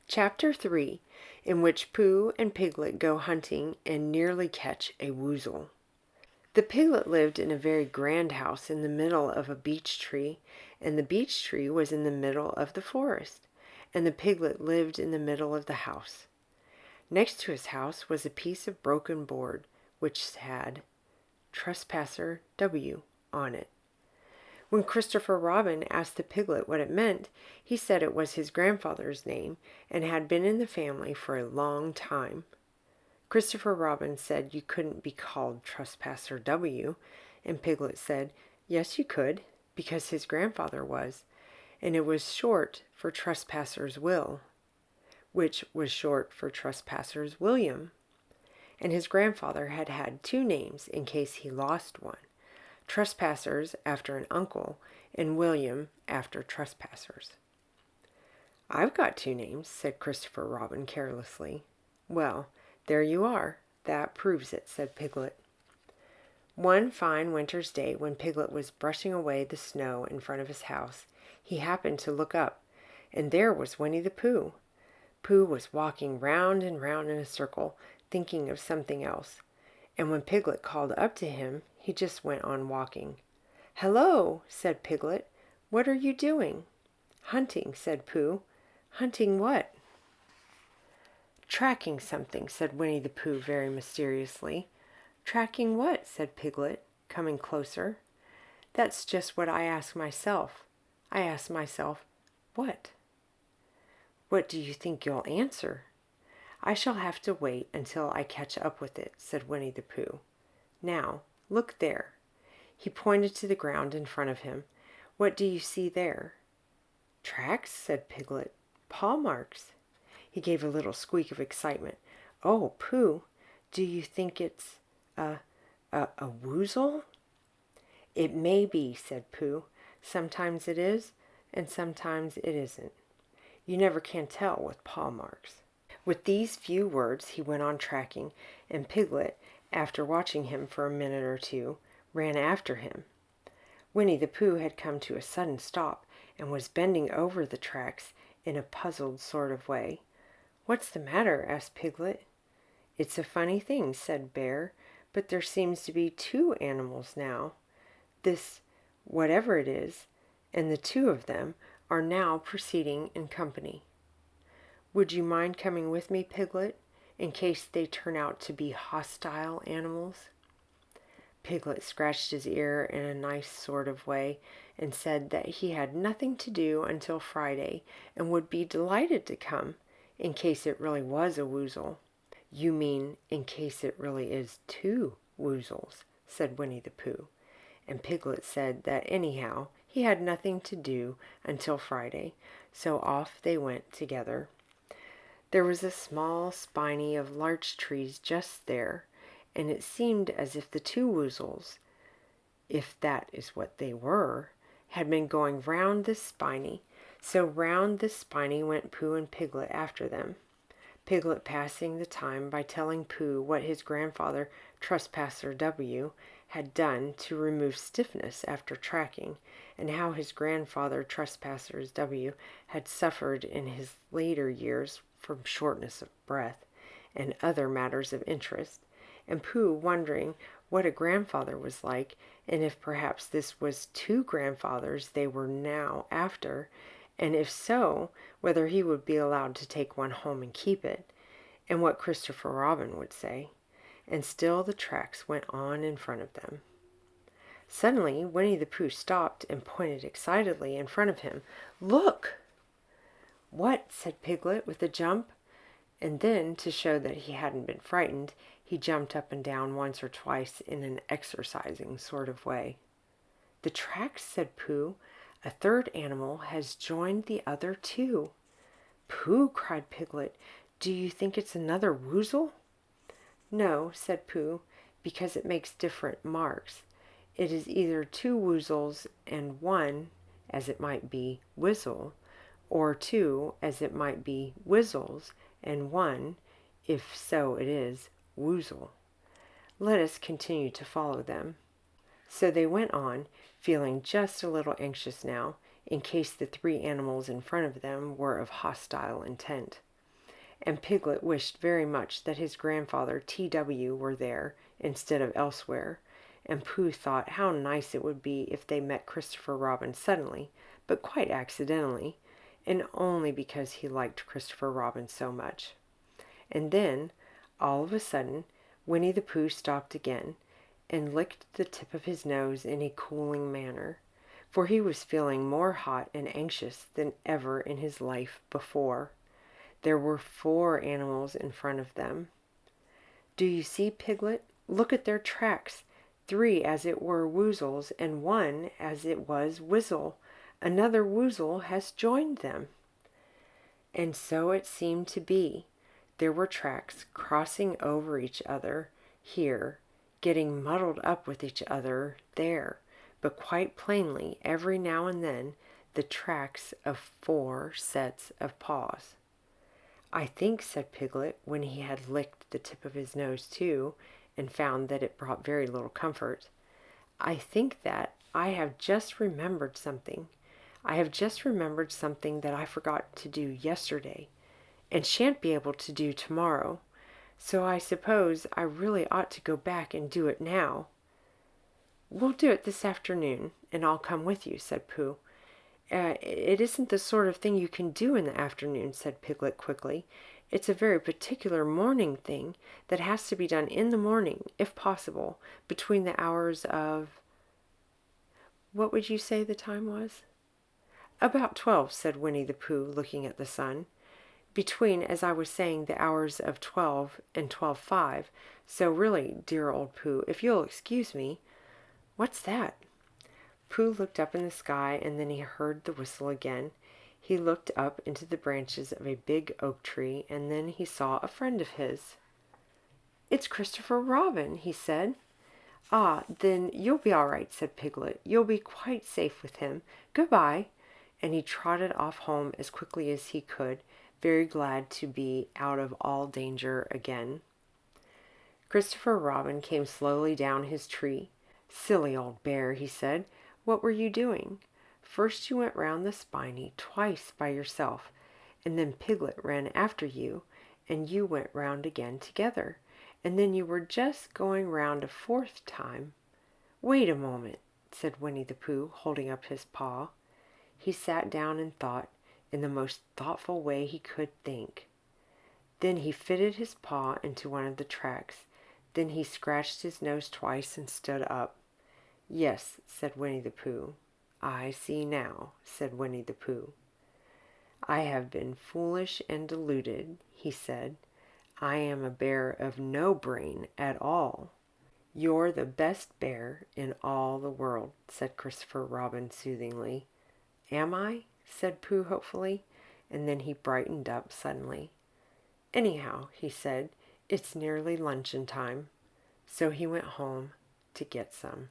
Chapter 3, in which Pooh and Piglet go hunting and nearly catch a woozle. The piglet lived in a very grand house in the middle of a beech tree, and the beech tree was in the middle of the forest, and the piglet lived in the middle of the house. Next to his house was a piece of broken board, which had Trespasser W on it. When Christopher Robin asked the piglet what it meant, he said it was his grandfather's name and had been in the family for a long time. Christopher Robin said you couldn't be called Trespasser W, and Piglet said, yes, you could, because his grandfather was, and it was short for Trespasser's Will, which was short for Trespasser's William, and his grandfather had had two names in case he lost one. Trespassers after an uncle, and William after Trespassers. I've got two names, said Christopher Robin carelessly. Well, there you are. That proves it, said Piglet. One fine winter's day, when Piglet was brushing away the snow in front of his house, he happened to look up, and there was Winnie the Pooh. Pooh was walking round and round in a circle, thinking of something else, and when Piglet called up to him, he just went on walking. "Hello," said Piglet. "What are you doing?" "Hunting," said Pooh. "Hunting what?" "Tracking something," said Winnie the Pooh very mysteriously. "Tracking what?" said Piglet, coming closer. "That's just what I ask myself. I ask myself, what?" "What do you think you'll answer?" "I shall have to wait until I catch up with it," said Winnie the Pooh. "Now, look there." He pointed to the ground in front of him. "What do you see there?" "Tracks," said Piglet. "Paw marks." He gave a little squeak of excitement. "Oh, Pooh, do you think it's a woozle?" "It may be," said Pooh. "Sometimes it is, and sometimes it isn't. You never can tell with paw marks." With these few words he went on tracking, and Piglet, after watching him for a minute or two, ran after him. Winnie the Pooh had come to a sudden stop, and was bending over the tracks in a puzzled sort of way. "What's the matter?" asked Piglet. "It's a funny thing," said Bear, "but there seems to be two animals now. This, whatever it is, and the two of them are now proceeding in company. Would you mind coming with me, Piglet, in case they turn out to be hostile animals?" Piglet scratched his ear in a nice sort of way and said that he had nothing to do until Friday and would be delighted to come, in case it really was a woozle. "You mean in case it really is two woozles," said Winnie the Pooh, and Piglet said that anyhow he had nothing to do until Friday, so off they went together. There was a small spinney of larch trees just there, and it seemed as if the two woozles, if that is what they were, had been going round this spinney, so round this spinney went Pooh and Piglet after them. Piglet passing the time by telling Pooh what his grandfather Trespasser W had done to remove stiffness after tracking, and how his grandfather Trespasser W had suffered in his later years from shortness of breath, and other matters of interest, and Pooh wondering what a grandfather was like, and if perhaps this was two grandfathers they were now after, and if so, whether he would be allowed to take one home and keep it, and what Christopher Robin would say. And still the tracks went on in front of them. Suddenly Winnie the Pooh stopped and pointed excitedly in front of him. "Look!" "What?" said Piglet with a jump, and then, to show that he hadn't been frightened, he jumped up and down once or twice in an exercising sort of way. "The tracks," said Pooh. "A third animal has joined the other two." "Pooh!" cried Piglet. "Do you think it's another woozle?" "No," said Pooh, "because it makes different marks. It is either two woozles and one, as it might be, whizzle, or two, as it might be, whizzles, and one, if so it is, woozle. Let us continue to follow them." So they went on, feeling just a little anxious now, in case the three animals in front of them were of hostile intent. and Piglet wished very much that his grandfather T.W. were there instead of elsewhere, and Pooh thought how nice it would be if they met Christopher Robin suddenly, but quite accidentally, and only because he liked Christopher Robin so much. And then, all of a sudden, Winnie the Pooh stopped again, and licked the tip of his nose in a cooling manner, for he was feeling more hot and anxious than ever in his life before. There were 4 animals in front of them. "Do you see, Piglet? Look at their tracks. 3 as it were woozles, and 1 as it was Whizzle. Another woozle has joined them." And so it seemed to be. There were tracks crossing over each other here, getting muddled up with each other there, but quite plainly every now and then the tracks of 4 sets of paws. "I think," said Piglet, when he had licked the tip of his nose too, and found that it brought very little comfort, "I think that I have just remembered something. I have just remembered something that I forgot to do yesterday, and shan't be able to do tomorrow. So I suppose I really ought to go back and do it now." "We'll do it this afternoon, and I'll come with you," said Pooh. It isn't the sort of thing you can do in the afternoon," said Piglet quickly. "It's a very particular morning thing that has to be done in the morning, if possible, between the hours of—" "What would you say the time was?" "About 12, said Winnie the Pooh, looking at the sun. "Between, as I was saying, the hours of 12 and 12:05. So really, dear old Pooh, if you'll excuse me—" "What's that?" Pooh looked up in the sky, and then he heard the whistle again. He looked up into the branches of a big oak tree, and then he saw a friend of his. "It's Christopher Robin," he said. "Ah, then you'll be all right," said Piglet. "You'll be quite safe with him. Goodbye." And he trotted off home as quickly as he could, very glad to be out of all danger again. Christopher Robin came slowly down his tree. "Silly old bear," he said. "What were you doing? First you went round the spinney twice by yourself, and then Piglet ran after you, and you went round again together, and then you were just going round a 4th time." "Wait a moment," said Winnie the Pooh, holding up his paw. He sat down and thought, in the most thoughtful way he could think. Then he fitted his paw into one of the tracks. Then he scratched his nose twice and stood up. "Yes," said Winnie the Pooh. "I see now," said Winnie the Pooh. "I have been foolish and deluded," he said. "I am a bear of no brain at all." "You're the best bear in all the world," said Christopher Robin soothingly. "Am I?" said Pooh hopefully, and then he brightened up suddenly. "Anyhow," he said, "it's nearly luncheon time." So he went home to get some.